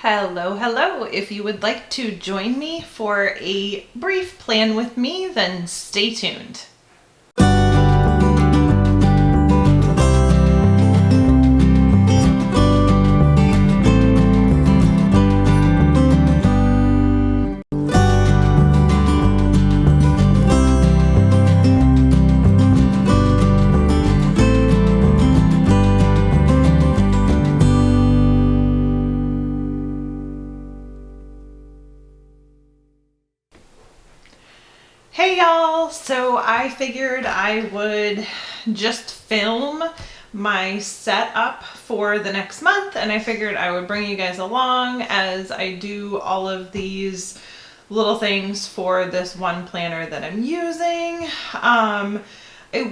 Hello, hello. If you would like to join me for a brief plan with me, then stay tuned. Hey y'all, so I figured I would just film my setup for the next month, and I figured I would bring you guys along as I do all of these little things for this one planner that I'm using. I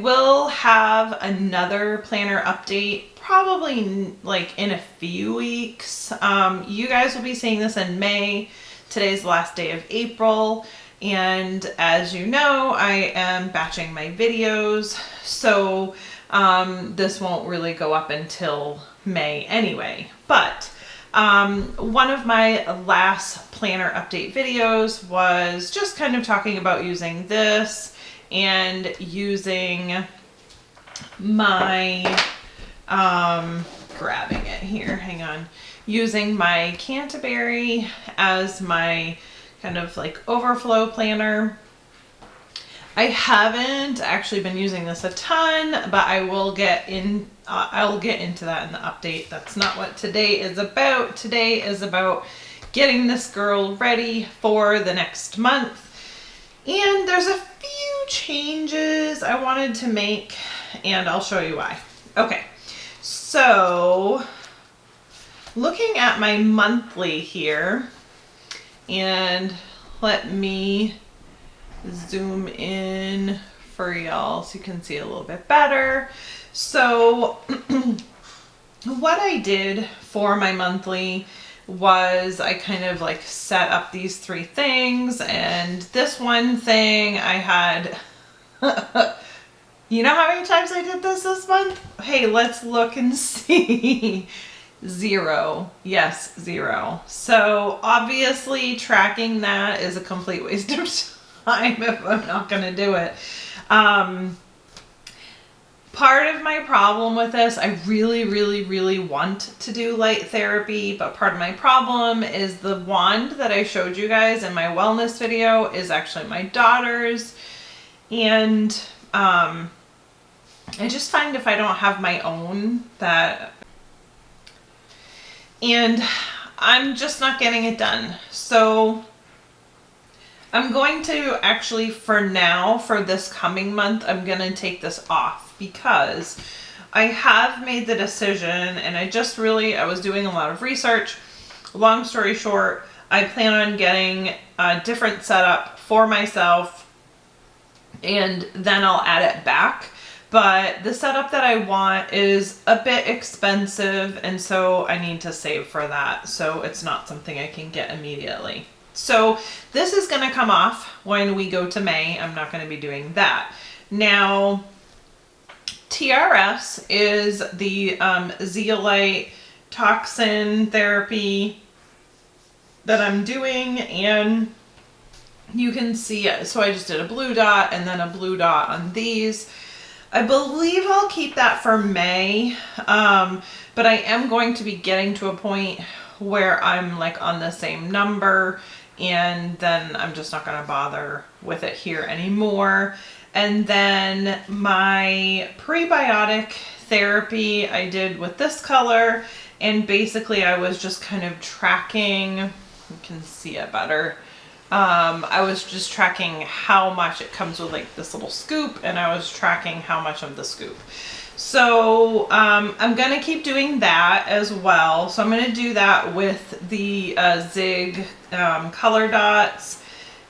will have another planner update probably like in a few weeks. You guys will be seeing this in May. Today's the last day of April. And as you know, I am batching my videos, so this won't really go up until May anyway. But one of my last planner update videos was just kind of talking about using this and using my, grabbing it here, hang on, using my Canterbury as my kind of like overflow planner. I haven't actually been using this a ton, but I will get in, I'll get into that in the update. That's not what today is about. Today is about getting this girl ready for the next month. And there's a few changes I wanted to make, and I'll show you why. Okay, so looking at my monthly here, and let me zoom in for y'all so you can see a little bit better. So what I did for my monthly was I kind of like set up these three things, and this one thing I had you know how many times I did this month? Hey, let's look and see. 0. Yes, 0. So obviously tracking that is a complete waste of time if I'm not going to do it. Part of my problem with this, I really want to do light therapy, but part of my problem is the wand that I showed you guys in my wellness video is actually my daughter's. And I just find if I don't have my own and I'm just not getting it done. So I'm going to actually, for now, for this coming month, I'm going to take this off because I have made the decision, and I was doing a lot of research. Long story short, I plan on getting a different setup for myself, and then I'll add it back. But the setup that I want is a bit expensive, and so I need to save for that. So it's not something I can get immediately. So this is going to come off when we go to May. I'm not going to be doing that. Now, TRS is the zeolite toxin therapy that I'm doing, and you can see it. So I just did a blue dot and then a blue dot on these. I believe I'll keep that for May, but I am going to be getting to a point where I'm like on the same number, and then I'm just not going to bother with it here anymore. And then my prebiotic therapy I did with this color, and basically I was just kind of tracking, you can see it better. I was just tracking how much it comes with like this little scoop, and I was tracking how much of the scoop. So I'm going to keep doing that as well. So I'm going to do that with the Zig color dots.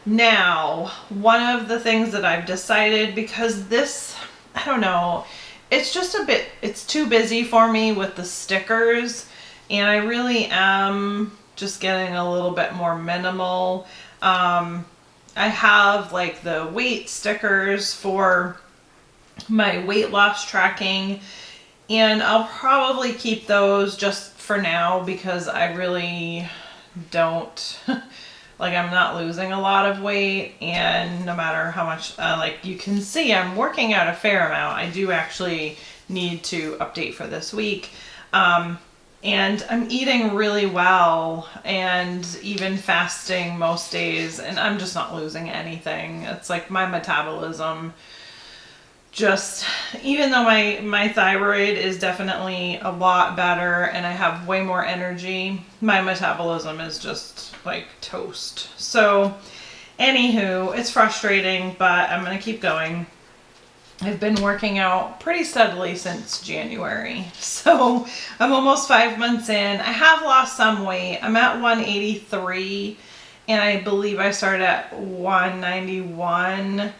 Now, one of the things that I've decided, because this, I don't know, it's just it's too busy for me with the stickers, and I really am just getting a little bit more minimal. I have like the weight stickers for my weight loss tracking, and I'll probably keep those just for now because I really don't, like I'm not losing a lot of weight, and no matter how much, like you can see I'm working out a fair amount. I do actually need to update for this week. And I'm eating really well and even fasting most days, and I'm just not losing anything. It's like my metabolism just, even though my thyroid is definitely a lot better and I have way more energy, my metabolism is just like toast. So anywho, it's frustrating, but I'm going to keep going. I've been working out pretty steadily since January. So I'm almost 5 months in. I have lost some weight. I'm at 183 and I believe I started at 191.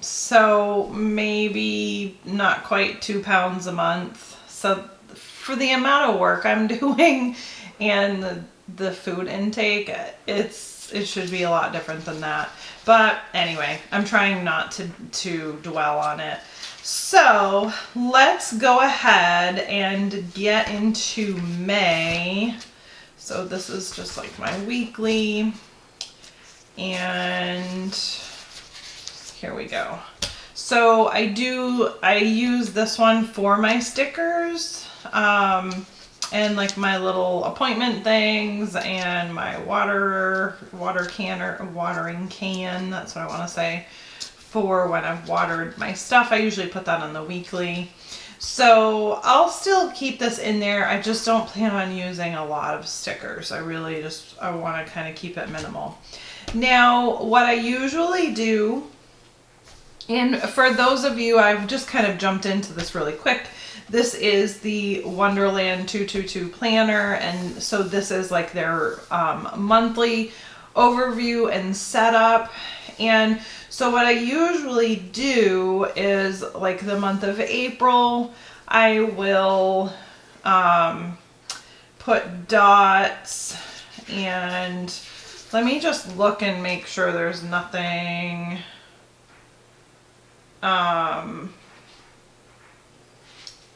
So maybe not quite 2 pounds a month. So for the amount of work I'm doing and the food intake, it should be a lot different than that. But anyway, I'm trying not to dwell on it. So let's go ahead and get into May. So this is just like my weekly, and here we go. So I use this one for my stickers, and like my little appointment things and my watering can, that's what I want to say, for when I've watered my stuff. I usually put that on the weekly. So I'll still keep this in there. I just don't plan on using a lot of stickers. I want to kind of keep it minimal. Now, what I usually do, and for those of you, I've just kind of jumped into this really quick. This is the Wonderland 222 planner, and so this is like their monthly overview and setup. And so what I usually do is, like the month of April, I will put dots, and let me just look and make sure there's nothing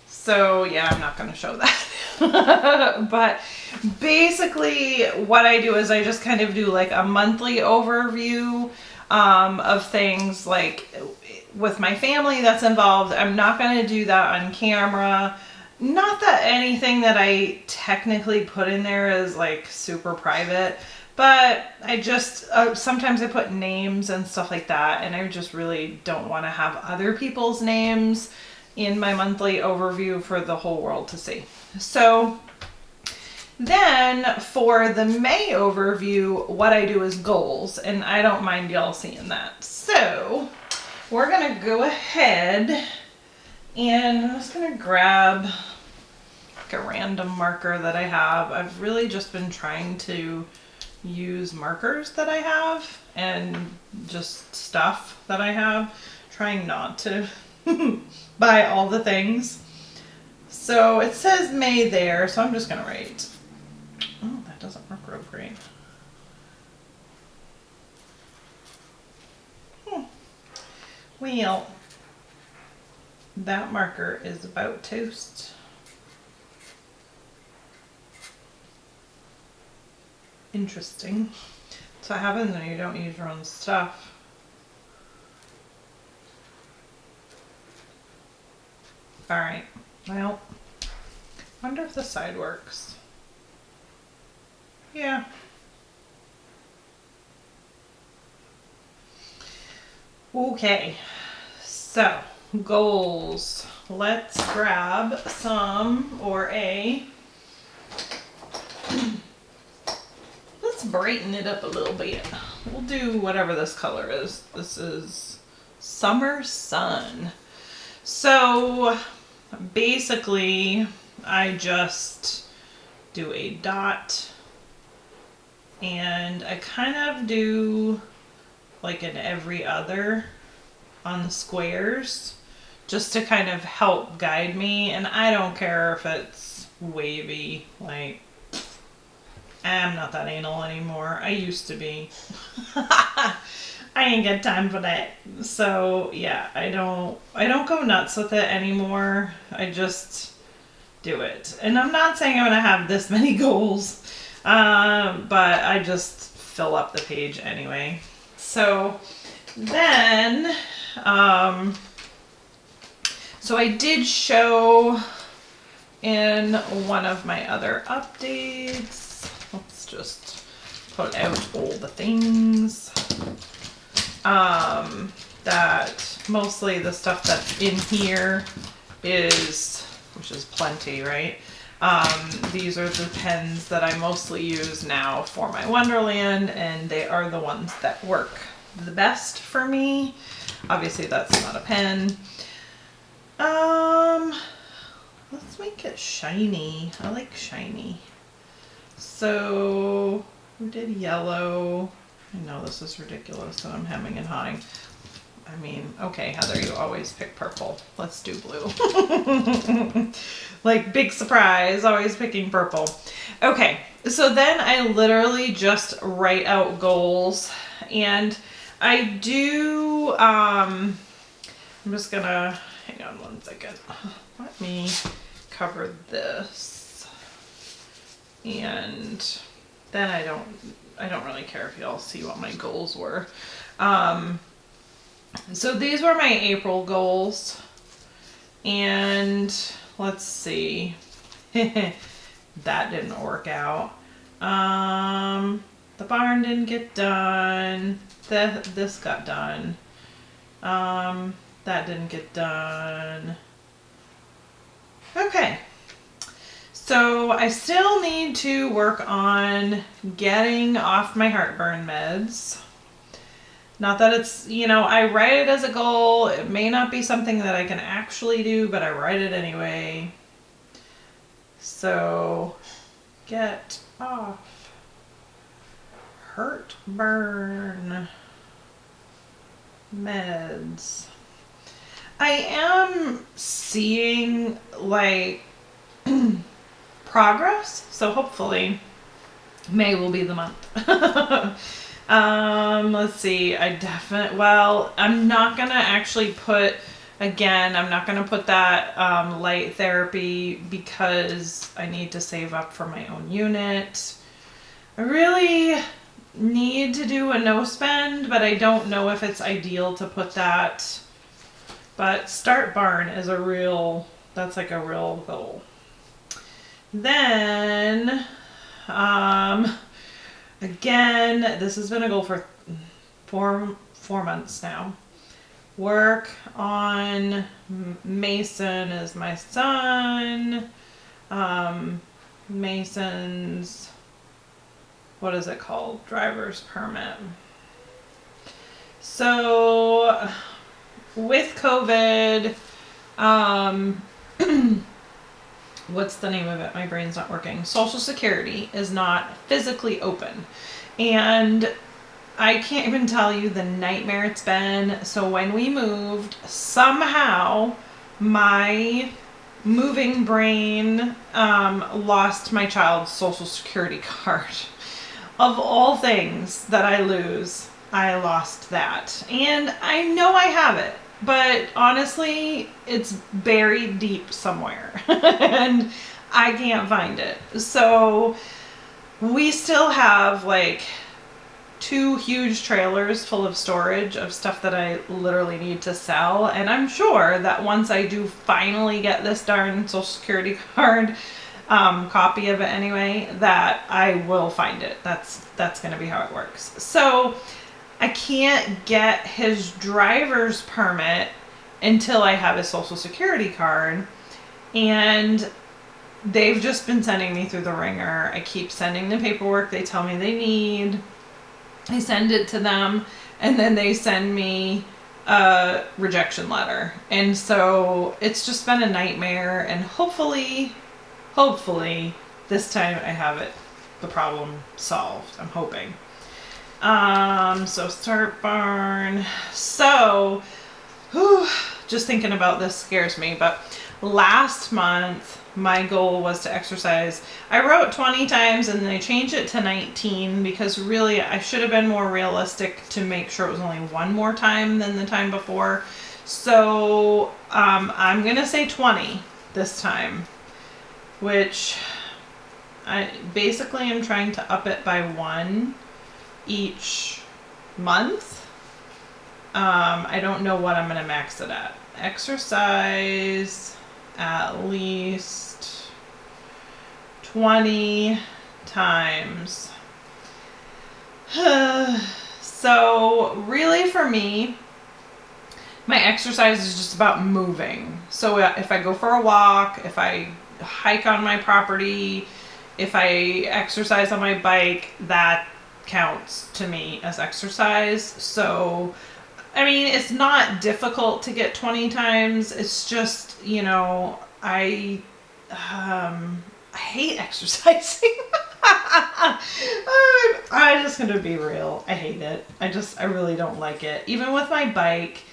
so yeah, I'm not going to show that. But basically what I do is I just kind of do like a monthly overview of things like with my family that's involved. I'm not going to do that on camera. Not that anything that I technically put in there is like super private, but I just, sometimes I put names and stuff like that, and I just really don't want to have other people's names in my monthly overview for the whole world to see. So then for the May overview, what I do is goals, and I don't mind y'all seeing that. So we're going to go ahead, and I'm just going to grab like a random marker that I have. I've really just been trying to use markers that I have and just stuff that I have, trying not to buy all the things. So it says May there, so I'm just gonna write. Oh, that doesn't work real great. Well, that marker is about toast. Interesting. So what happens when you don't use your own stuff? Alright, well, wonder if the side works. Yeah. Okay, so goals. Let's grab some, or let's brighten it up a little bit. We'll do whatever this color is. This is Summer Sun. So basically I just do a dot, and I kind of do like an every other on the squares just to kind of help guide me. And I don't care if it's wavy, like I'm not that anal anymore. I used to be. I ain't got time for that. So yeah, I don't go nuts with it anymore. I just do it. And I'm not saying I'm gonna have this many goals. But I just fill up the page anyway. So then, so I did show in one of my other updates. Let's just put out all the things. That mostly the stuff that's in here is, which is plenty, right? These are the pens that I mostly use now for my Wonderland, and they are the ones that work the best for me. Obviously that's not a pen. Let's make it shiny. I like shiny. So we did yellow. I know this is ridiculous that I'm hemming and hawing. I mean, okay, Heather, you always pick purple. Let's do blue. Like, big surprise, always picking purple. Okay, so then I literally just write out goals. And I do, I'm just gonna, hang on one second. Let me cover this. And then I don't really care if y'all see what my goals were. So these were my April goals, and let's see, that didn't work out. The barn didn't get done. This got done. That didn't get done. Okay. So I still need to work on getting off my heartburn meds. Not that it's, you know, I write it as a goal. It may not be something that I can actually do, but I write it anyway. So, get off heartburn meds. I am seeing, like, progress, so hopefully May will be the month. Let's see, I'm not gonna actually put, again, I'm not gonna put that light therapy because I need to save up for my own unit. I really need to do a no spend, but I don't know if it's ideal to put that. But start barn is that's like a real goal. Then, again, this has been a goal for four months now. Work on Mason is my son. Mason's, what is it called? Driver's permit. So with COVID, what's the name of it? My brain's not working. Social Security is not physically open. And I can't even tell you the nightmare it's been. So when we moved, somehow my moving brain lost my child's Social Security card. Of all things that I lose, I lost that. And I know I have it. But honestly, it's buried deep somewhere and I can't find it. So we still have like 2 huge trailers full of storage of stuff that I literally need to sell. And I'm sure that once I do finally get this darn Social Security card, copy of it anyway, that I will find it. That's going to be how it works. So I can't get his driver's permit until I have his Social Security card. And they've just been sending me through the ringer. I keep sending the paperwork they tell me they need. I send it to them, and then they send me a rejection letter. And so it's just been a nightmare, and hopefully this time I have the problem solved. I'm hoping. So start barn. So, just thinking about this scares me, but last month my goal was to exercise. I wrote 20 times and they changed it to 19 because really I should have been more realistic to make sure it was only one more time than the time before. So, I'm gonna say 20 this time, which I basically am trying to up it by 1 each month. I don't know what I'm gonna max it at. Exercise at least 20 times. So really for me, my exercise is just about moving. So if I go for a walk, if I hike on my property, if I exercise on my bike, that counts to me as exercise. So, I mean, it's not difficult to get 20 times. It's just, I hate exercising. I'm just gonna be real. I hate it. I really don't like it. Even with my bike,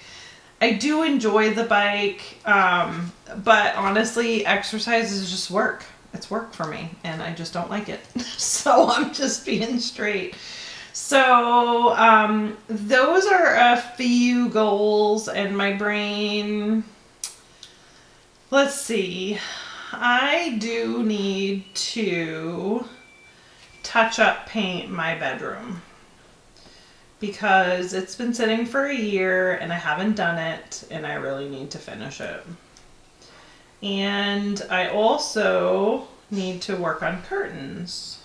I do enjoy the bike, but honestly, exercise is just work. It's work for me, and I just don't like it. So I'm just being straight. So those are a few goals in my brain. Let's see. I do need to touch up paint my bedroom because it's been sitting for a year and I haven't done it, and I really need to finish it. And I also need to work on curtains.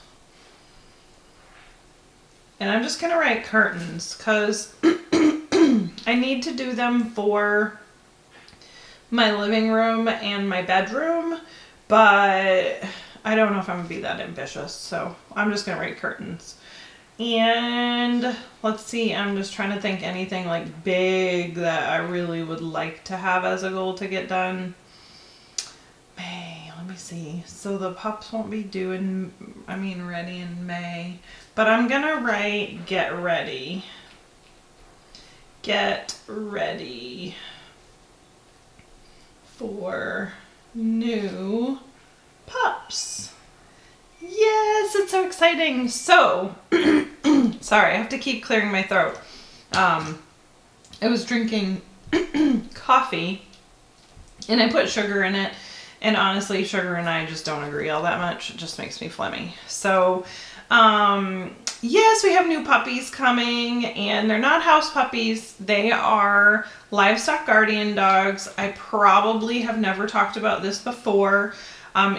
And I'm just gonna write curtains because I need to do them for my living room and my bedroom, but I don't know if I'm gonna be that ambitious, so I'm just gonna write curtains. And let's see, I'm just trying to think anything like big that I really would like to have as a goal to get done. May, let me see. So the pups won't be ready in May, but I'm gonna write get ready. Get ready for new pups. Yes, it's so exciting. So, sorry, I have to keep clearing my throat. I was drinking coffee and I put sugar in it. And honestly, sugar and I just don't agree all that much. It just makes me phlegmy. So, yes, we have new puppies coming, and they're not house puppies. They are livestock guardian dogs. I probably have never talked about this before.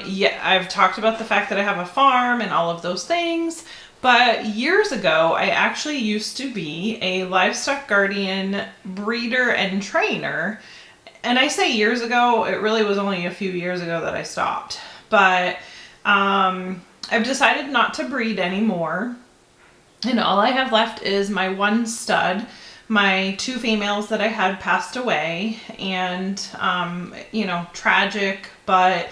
Yeah, I've talked about the fact that I have a farm and all of those things. But years ago, I actually used to be a livestock guardian breeder and trainer. And I say years ago, it really was only a few years ago that I stopped. But I've decided not to breed anymore. And all I have left is my one stud. My 2 females that I had passed away. And, tragic, but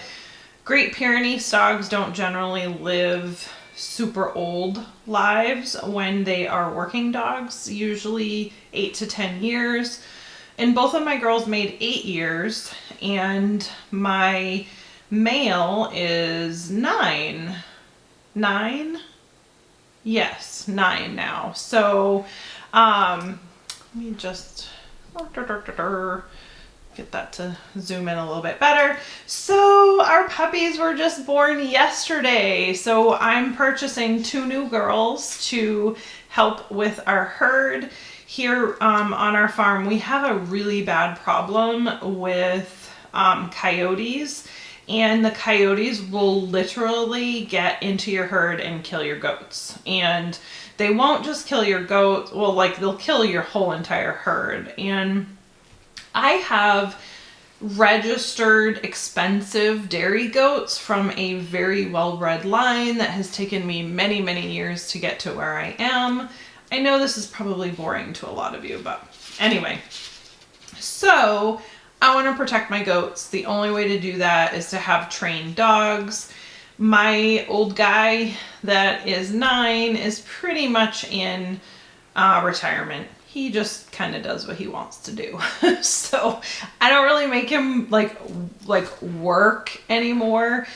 Great Pyrenees dogs don't generally live super old lives when they are working dogs, usually 8 to 10 years. And both of my girls made 8 years, and my male is 9. 9? Yes, 9 now. So, let me just get that to zoom in a little bit better. So our puppies were just born yesterday. So I'm purchasing 2 new girls to help with our herd. Here on our farm, we have a really bad problem with coyotes, and the coyotes will literally get into your herd and kill your goats. And they won't just kill your goats, they'll kill your whole entire herd. And I have registered expensive dairy goats from a very well-bred line that has taken me many, many years to get to where I am. I know this is probably boring to a lot of you, but anyway. So I want to protect my goats. The only way to do that is to have trained dogs. My old guy that is 9 is pretty much in retirement. he just kind of does what he wants to do. So I don't really make him like work anymore.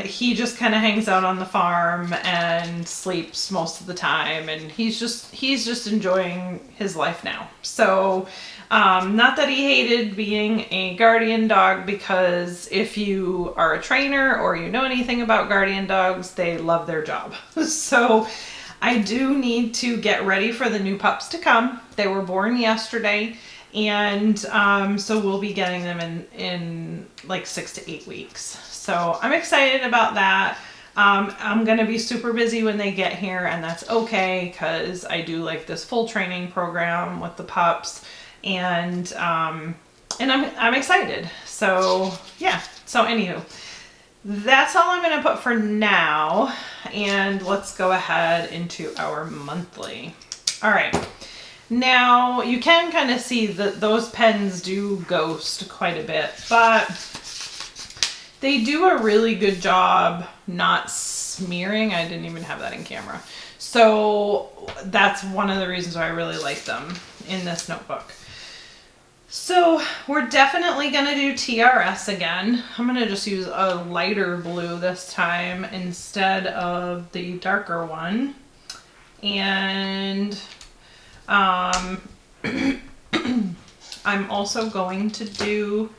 He just kind of hangs out on the farm and sleeps most of the time, and he's just enjoying his life now. So not that he hated being a guardian dog, because if you are a trainer or you know anything about guardian dogs, they love their job. So I do need to get ready for the new pups to come. They were born yesterday, and so we'll be getting them in like 6 to 8 weeks. So I'm excited about that. I'm going to be super busy when they get here, and that's okay, because I do like this full training program with the pups, and I'm excited. So yeah, so anywho, that's all I'm going to put for now, and let's go ahead into our monthly. All right, now you can kind of see that those pens do ghost quite a bit, but they do a really good job not smearing. I didn't even have that in camera. So that's one of the reasons why I really like them in this notebook. So we're definitely going to do TRS again. I'm going to just use a lighter blue this time instead of the darker one. And I'm also going to do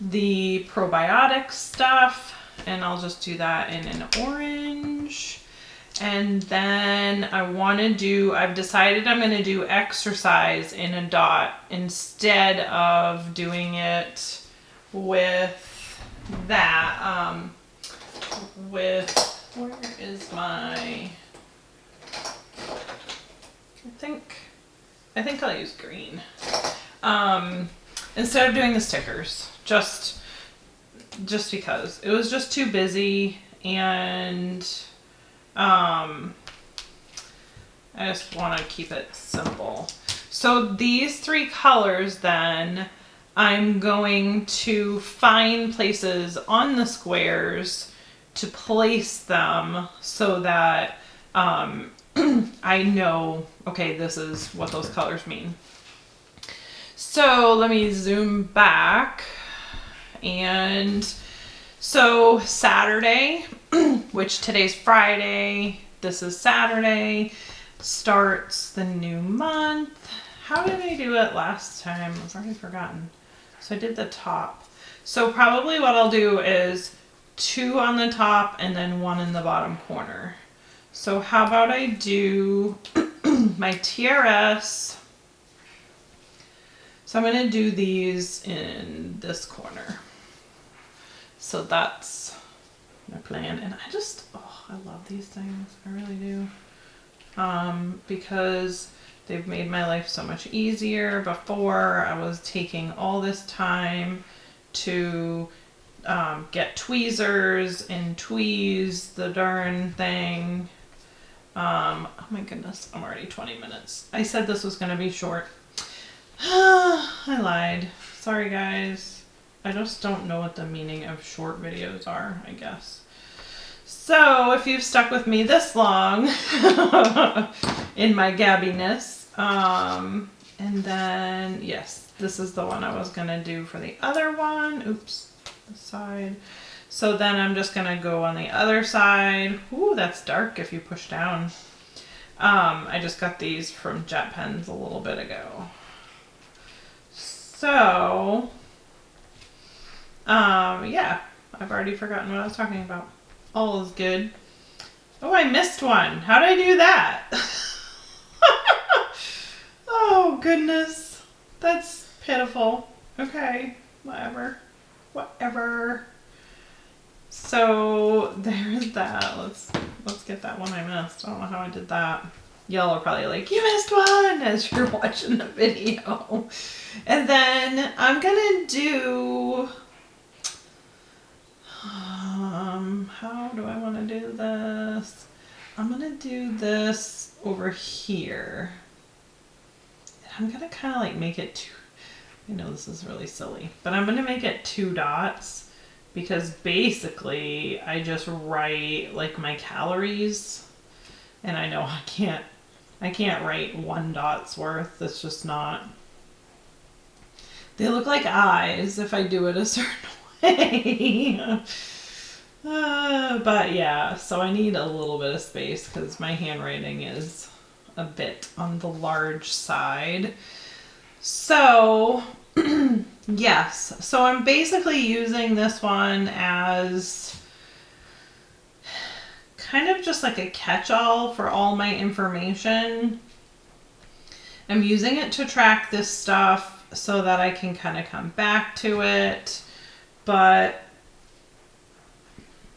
the probiotic stuff, and I'll just do that in an orange. And then I've decided I'm going to do exercise in a dot instead of doing it with that, where is my, I think I'll use green. Instead of doing the stickers, just because it was just too busy, and I just want to keep it simple. So these 3 colors, then I'm going to find places on the squares to place them so that I know, okay, this is what those colors mean. So let me zoom back. And so Saturday, which today's Friday, this is Saturday, starts the new month. How did I do it last time? I've already forgotten. So I did the top. So probably what I'll do is 2 on the top and then 1 in the bottom corner. So how about I do my TRS. So I'm going to do these in this corner. So that's my plan. And I love these things. I really do. Because they've made my life so much easier. Before, I was taking all this time to get tweezers and tweeze the darn thing. Oh my goodness, I'm already 20 minutes. I said this was going to be short. I lied. Sorry, guys. I just don't know what the meaning of short videos are, I guess. So if you've stuck with me this long in my gabbiness, and then, yes, this is the one I was going to do for the other one. Oops, the side. So then I'm just going to go on the other side. Ooh, that's dark if you push down. I just got these from Jet Pens a little bit ago. So, yeah, I've already forgotten what I was talking about. All is good. Oh, I missed one. How did I do that? Oh, goodness. That's pitiful. Okay, whatever. So, there's that. Let's get that one I missed. I don't know how I did that. Y'all are probably like, you missed one as you're watching the video. And then I'm gonna do, how do I want to do this? I'm gonna do this over here. And I'm gonna kind of like make it two, I know this is really silly, but I'm gonna make it 2 dots because basically I just write like my calories, and I know I can't I can't write 1 dot's worth. It's just not. They look like eyes if I do it a certain way. But yeah, so I need a little bit of space because my handwriting is a bit on the large side. So, yes. So I'm basically using this one as kind of just like a catch-all for all my information. I'm using it to track this stuff so that I can kind of come back to it, but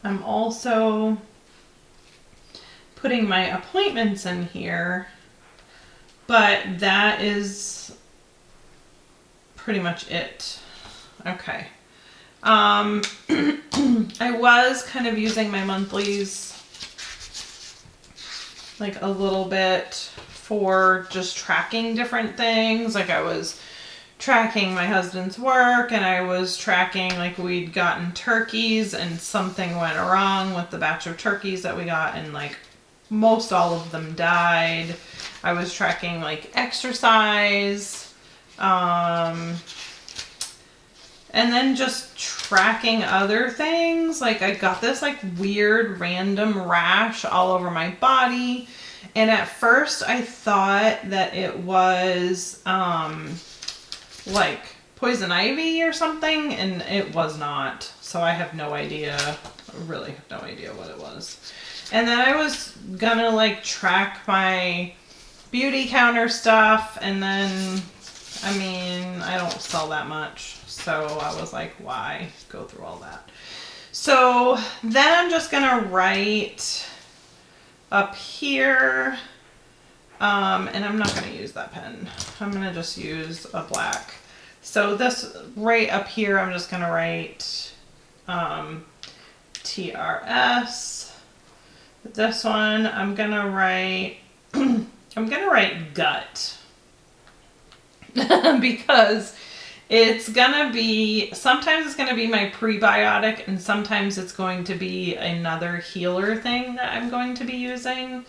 I'm also putting my appointments in here, but that is pretty much it. Okay. I was kind of using my monthlies like a little bit for just tracking different things. Like I was tracking my husband's work, and I was tracking, like, we'd gotten turkeys and something went wrong with the batch of turkeys that we got, and like most all of them died. I was tracking like exercise, and then just tracking other things. Like I got this like weird random rash all over my body. And at first I thought that it was like poison ivy or something, and it was not. So I have no idea, really have no idea what it was. And then I was gonna like track my beauty counter stuff, and then, I mean, I don't sell that much. So I was like, why go through all that? So then I'm just gonna write up here, and I'm not gonna use that pen. I'm gonna just use a black. So this right up here, I'm just gonna write TRS. This one, I'm gonna write, I'm gonna write gut. Because it's gonna be, sometimes it's gonna be my prebiotic, and sometimes it's going to be another healer thing that I'm going to be using.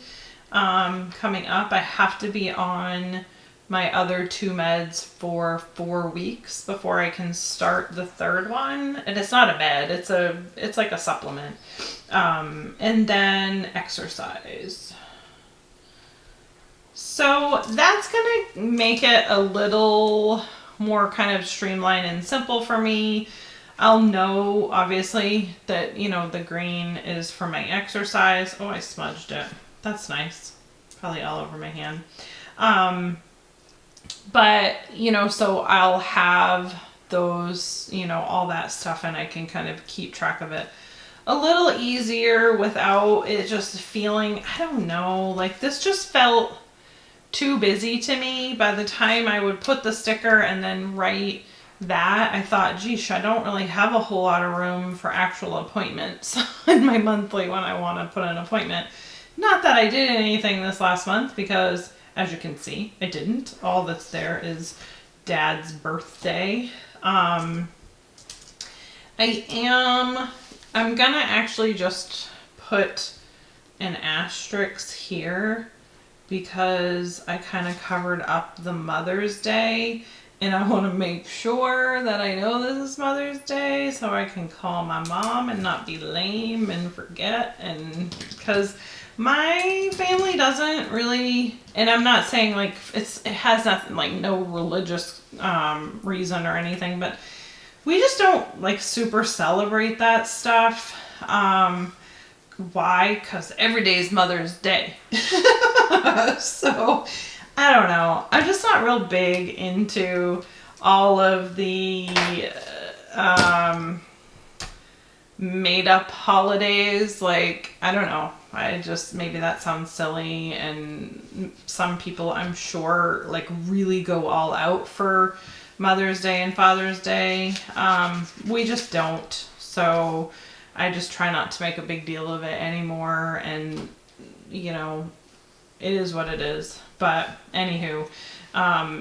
Coming up, I have to be on my other 2 meds for 4 weeks before I can start the 3rd one. And it's not a med, it's like a supplement. And then exercise. So that's gonna make it a little more kind of streamlined and simple for me. I'll know, obviously, that, you know, the green is for my exercise. Oh, I smudged it. That's nice. Probably all over my hand. But, you know, so I'll have those, you know, all that stuff, and I can kind of keep track of it a little easier without it just feeling, I don't know, like this just felt too busy to me. By the time I would put the sticker and then write that, I thought, geesh, I don't really have a whole lot of room for actual appointments in my monthly when I want to put an appointment. Not that I did anything this last month, because as you can see, I didn't. All that's there is Dad's birthday. I'm gonna actually just put an asterisk here, because I kind of covered up the Mother's Day, and I want to make sure that I know this is Mother's Day so I can call my mom and not be lame and forget. And because my family doesn't really, and I'm not saying like it has nothing, like no religious reason or anything, but we just don't like super celebrate that stuff. Why? Because every day is Mother's Day. So, I don't know. I'm just not real big into all of the made up holidays. Like, I don't know. I just, maybe that sounds silly, and some people, I'm sure, like really go all out for Mother's Day and Father's Day. We just don't. So I just try not to make a big deal of it anymore, and you know, it is what it is. But anywho,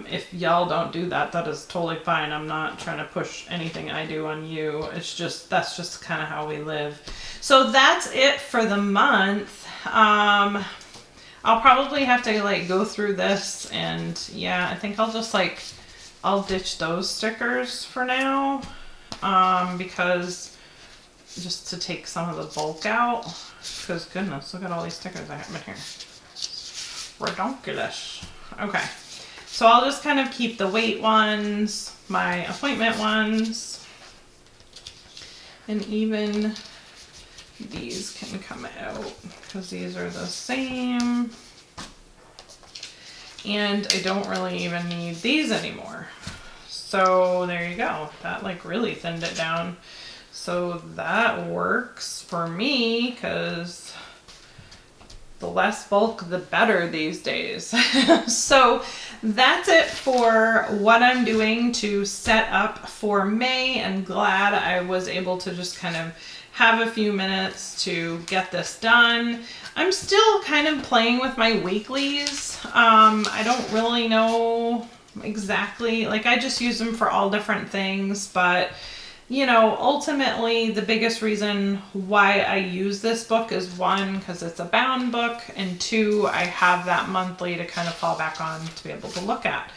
if y'all don't do that, that is totally fine. I'm not trying to push anything I do on you. It's just, that's just kind of how we live. So that's it for the month. I'll probably have to like go through this, and yeah, I think I'll just like, I'll ditch those stickers for now, because just to take some of the bulk out, because goodness, look at all these stickers I have in here. Redonkulous. Okay, so I'll just kind of keep the weight ones, my appointment ones, and even these can come out because these are the same. And I don't really even need these anymore. So there you go. That like really thinned it down. So that works for me because the less bulk, the better these days. So that's it for what I'm doing to set up for May. I'm glad I was able to just kind of have a few minutes to get this done. I'm still kind of playing with my weeklies. I don't really know exactly, like I just use them for all different things, but you know, ultimately the biggest reason why I use this book is one, because it's a bound book, and two, I have that monthly to kind of fall back on to be able to look at.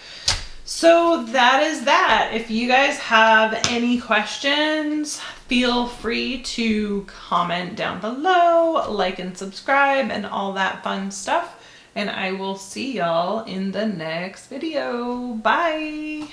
So that is that. If you guys have any questions, feel free to comment down below, like and subscribe and all that fun stuff. And I will see y'all in the next video. Bye.